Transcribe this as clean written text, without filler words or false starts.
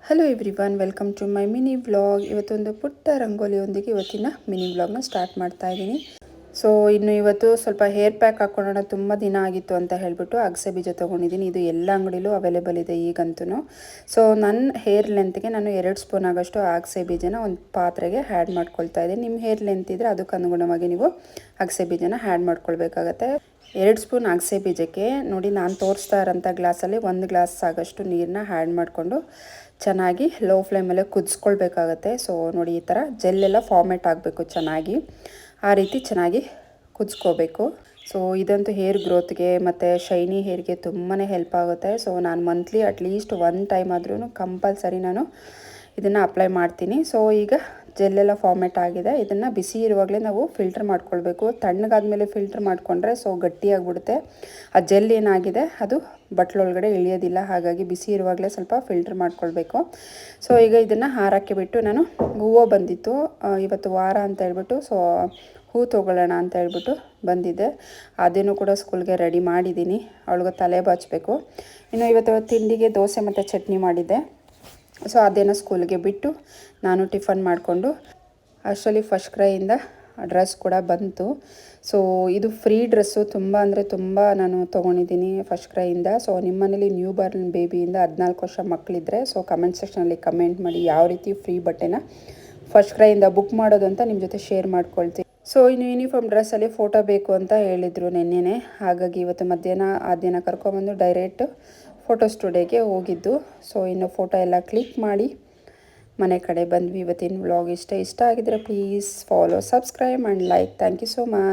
Hello everyone, welcome to my mini vlog. ಇವತ್ತೊಂದು ಪುಟ್ಟ ರಂಗೋಲಿಯೊಂದಿಗೆ ಇವತ್ತಿನ ಮಿನಿ ವ್ಲಾಗ್ನ ಸ್ಟಾರ್ಟ್ ಮಾಡ್ತಾ ಇದ್ದೀನಿ. ಸೊ ಇನ್ನು ಇವತ್ತು ಸ್ವಲ್ಪ ಹೇರ್ ಪ್ಯಾಕ್ ಹಾಕ್ಕೊಳ್ಳೋಣ, ತುಂಬ ದಿನ ಆಗಿತ್ತು ಅಂತ ಹೇಳಿಬಿಟ್ಟು ಅಗಸೆ ಬೀಜ ತೊಗೊಂಡಿದ್ದೀನಿ. ಇದು ಎಲ್ಲ ಅಂಗಡಿಲೂ ಅವೈಲೇಬಲ್ ಇದೆ ಈಗಂತೂ. ಸೊ ನನ್ನ ಹೇರ್ ಲೆಂತ್ಗೆ ನಾನು 2 ಸ್ಪೂನ್ ಆಗೋಷ್ಟು ಅಗಸೆ ಬೀಜನ ಒಂದು ಪಾತ್ರೆಗೆ ಆ್ಯಡ್ ಮಾಡ್ಕೊಳ್ತಾ ಇದ್ದೀನಿ. ನಿಮ್ಮ ಹೇರ್ ಲೆಂತ್ ಇದ್ದರೆ ಅದಕ್ಕೆ ಅನುಗುಣವಾಗಿ ನೀವು ಅಗಸೆ ಬೀಜನ ಆ್ಯಡ್ ಮಾಡ್ಕೊಳ್ಬೇಕಾಗತ್ತೆ. 2 ಸ್ಪೂನ್ ಅಗಸೆ ಬೀಜಕ್ಕೆ ನೋಡಿ, ನಾನು ತೋರಿಸ್ತಾ ಇರೋಂಥ ಗ್ಲಾಸಲ್ಲಿ 1 ಗ್ಲಾಸ್ ಆಗೋಷ್ಟು ನೀರನ್ನ ಆ್ಯಡ್ ಮಾಡಿಕೊಂಡು ಚೆನ್ನಾಗಿ ಲೋ ಫ್ಲೇಮಲ್ಲೇ ಕುದಿಸ್ಕೊಳ್ಬೇಕಾಗತ್ತೆ. ಸೊ ನೋಡಿ, ಈ ಥರ ಜೆಲ್ಲೆಲ್ಲ ಫಾರ್ಮೇಟ್ ಆಗಬೇಕು ಚೆನ್ನಾಗಿ, ಆ ರೀತಿ ಚೆನ್ನಾಗಿ ಕುದಿಸ್ಕೋಬೇಕು. ಸೊ ಇದಂತೂ ಹೇರ್ ಗ್ರೋತ್ಗೆ ಮತ್ತು ಶೈನಿ ಹೇರ್ಗೆ ತುಂಬಾ ಹೆಲ್ಪ್ ಆಗುತ್ತೆ. ಸೊ ನಾನು ಮಂತ್ಲಿ ಅಟ್ಲೀಸ್ಟ್ 1 ಟೈಮ್ ಆದ್ರೂ ಕಂಪಲ್ಸರಿ ನಾನು ಇದನ್ನು ಅಪ್ಲೈ ಮಾಡ್ತೀನಿ. ಸೊ ಈಗ ಜೆಲ್ಲೆಲ್ಲ ಫಾರ್ಮೇಟ್ ಆಗಿದೆ. ಇದನ್ನು ಬಿಸಿ ಇರುವಾಗಲೇ ನಾವು ಫಿಲ್ಟರ್ ಮಾಡ್ಕೊಳ್ಬೇಕು. ತಣ್ಣಗಾದ್ಮೇಲೆ ಫಿಲ್ಟರ್ ಮಾಡಿಕೊಂಡ್ರೆ ಸೊ ಗಟ್ಟಿಯಾಗಿಬಿಡುತ್ತೆ. ಆ ಜೆಲ್ ಏನಾಗಿದೆ ಅದು ಬಟ್ಲೊಳಗಡೆ ಇಳಿಯೋದಿಲ್ಲ. ಹಾಗಾಗಿ ಬಿಸಿ ಇರುವಾಗಲೇ ಸ್ವಲ್ಪ ಫಿಲ್ಟರ್ ಮಾಡ್ಕೊಳ್ಬೇಕು. ಸೊ ಈಗ ಇದನ್ನು ಹಾರಕ್ಕೆ ಬಿಟ್ಟು, ನಾನು ಹೂವು ಬಂದಿತ್ತು ಇವತ್ತು ವಾರ ಅಂತ ಹೇಳ್ಬಿಟ್ಟು, ಸೊ ಹೂ ತೊಗೊಳ್ಳೋಣ ಅಂತ ಹೇಳ್ಬಿಟ್ಟು ಬಂದಿದ್ದೆ. ಅದೇನೂ ಕೂಡ ಸ್ಕೂಲ್ಗೆ ರೆಡಿ ಮಾಡಿದ್ದೀನಿ. ಅವಳಿಗೆ ತಲೆ ಬಾಚಬೇಕು. ಇನ್ನು ಇವತ್ತು ತಿಂಡಿಗೆ ದೋಸೆ ಮತ್ತು ಚಟ್ನಿ ಮಾಡಿದ್ದೆ. ಸೊ ಅದೇನೋ ಸ್ಕೂಲ್ಗೆ ಬಿಟ್ಟು ನಾನು ಟಿಫನ್ ಮಾಡಿಕೊಂಡು ಅಷ್ಟರಲ್ಲಿ ಫಸ್ಟ್ ಕ್ರೈಯಿಂದ ಡ್ರೆಸ್ ಕೂಡ ಬಂತು. ಸೊ ಇದು ಫ್ರೀ ಡ್ರೆಸ್ಸು, ತುಂಬ ಅಂದರೆ ತುಂಬ ನಾನು ತೊಗೊಂಡಿದ್ದೀನಿ ಫಸ್ಟ್ ಕ್ರೈಯಿಂದ. ಸೊ ನಿಮ್ಮ ಮನೇಲಿ ನ್ಯೂ ಬಾರ್ನ್ ಬೇಬಿಯಿಂದ 14 ವರ್ಷ ಮಕ್ಕಳಿದ್ರೆ ಸೊ ಕಮೆಂಟ್ ಸೆಕ್ಷನಲ್ಲಿ ಕಮೆಂಟ್ ಮಾಡಿ ಯಾವ ರೀತಿ ಫ್ರೀ ಬಟ್ಟೆನ ಫಸ್ಟ್ ಕ್ರೈಯಿಂದ ಬುಕ್ ಮಾಡೋದು ಅಂತ ನಿಮ್ಮ ಜೊತೆ ಶೇರ್ ಮಾಡ್ಕೊಳ್ತೀನಿ. ಸೊ ಇನ್ನು ಯೂನಿಫಾರ್ಮ್ ಡ್ರೆಸ್ಸಲ್ಲಿ ಫೋಟೋ ಬೇಕು ಅಂತ ಹೇಳಿದರು ನೆನ್ನೆನೇ. ಹಾಗಾಗಿ ಇವತ್ತು ಮಧ್ಯಾಹ್ನ ಆದ್ಯನ ಕರ್ಕೊಂಬಂದು ಡೈರೆಕ್ಟ್ ಫೋಟೋ ಸ್ಟುಡಿಯೋಗೆ ಹೋಗಿದ್ದು. ಸೊ ಇನ್ನು ಫೋಟೋ ಎಲ್ಲ ಕ್ಲಿಕ್ ಮಾಡಿ ಮನೆ ಕಡೆ ಬಂದ್ವಿ. ಇವತ್ತಿನ ವ್ಲಾಗ್ ಇಷ್ಟ ಆಗಿದ್ರೆ please follow, subscribe and like. Thank you so much.